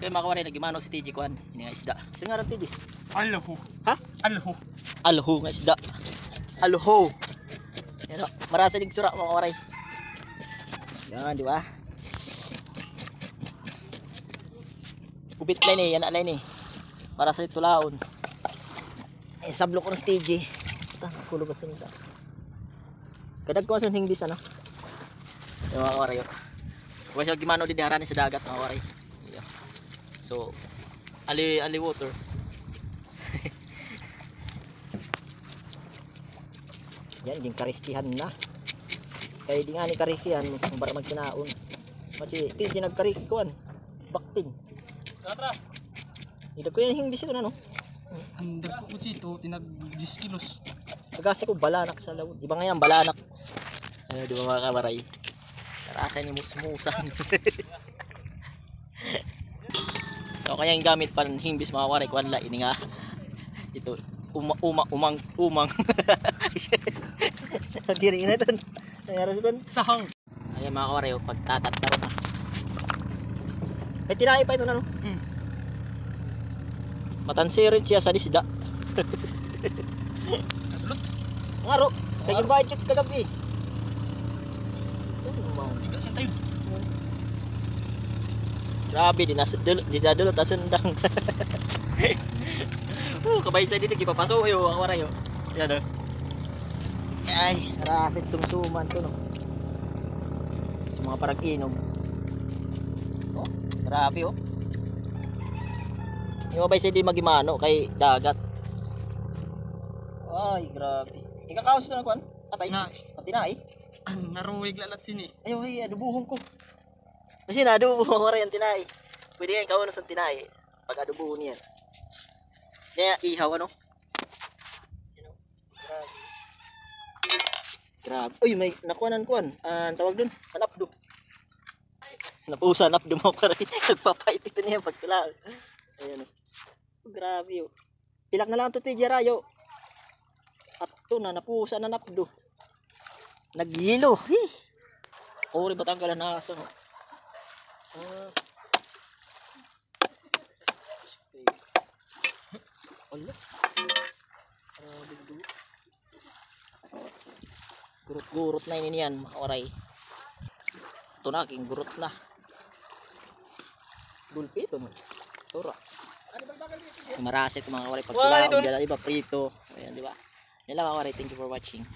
Kaya mga kawaray, nagimano si TJ kuan. Ini nga isda. Sino nga rin TJ? Alho. Ha? Alho. Alho nga isda. Alho. Yan o. Marasa dig sura mga kawaray. Yan, di ba? Kupit line eh. Yan line eh. Marasa dig sulaon. Ay, sablo ko ng TJ. Ito, kulog ka sunod. Kadag ko ang hingbis ano. Yung mga kawaray o. Huwag siya gimano di diharanin sa dagat mga kawaray. So, ali water. Yan, yung karikihan na. Kaya di nga ni karikihan, para magkinaon. Kasi, ito yung nagkarikikuan. Bakting. Tara. Hindi ko yan hingbis ko na, no? Under ko ito, tinag 10 kilos. Pagkasi ko, balanak sa lawod. Iba nga yan, balanak. Ano, di ba mga kawaray? Karasa ni musmusan. So kaya yung gamit pa ng hingbis mga kawaray, kuwan la ini nga. Ito umang. Diri na ton. Nangyari sa ton. Sahang. Ayan mga kawaray, pagtatataro na. May tinahi pa ito na no. Matansirit siya sa disda. Lut. Ngaro, kaya yung budget kagabi. Tiga sa tayo. Grabe, dinadulot asundang. Kabay sa dinig, ipapaso yo ang waray yo. Yan o. Ay, rasit sumsuman to no. Sa mga parang inom. Oh, grabe oh. Yung kabay sa di magimano kay dagat. Ay, grabe. Ikakaos na kuan? Patay. Na. Pati na eh. Naruwig lalat sini. Ayaw ay adubuhon ko. Kasi naadubo mo rin ang tinay. Pwede yan kaunos ang tinay. Pag adubuhon yan. Kaya ihaw ano. Grabe. Grabe. Uy, may nakuhanan kuan. Ang tawag dun. Hanapdo. Napusa hanapdo mo ka rin. Nagpapait ito niya pagkala. Ayan o. Grabe o. Pilak na lang ito tijarayo. At ito na napusa na napdo. Naghilo. Uri batanggalan na asa no. Allah. Gurut-gurut na ini yan, mga oray. Ito na, king gurut na. Gulpi ito no. Tura. Marasit mga oray. Pagkulaon, iba prito. Ayan, di ba? Yan lang mga oray. Thank you for watching.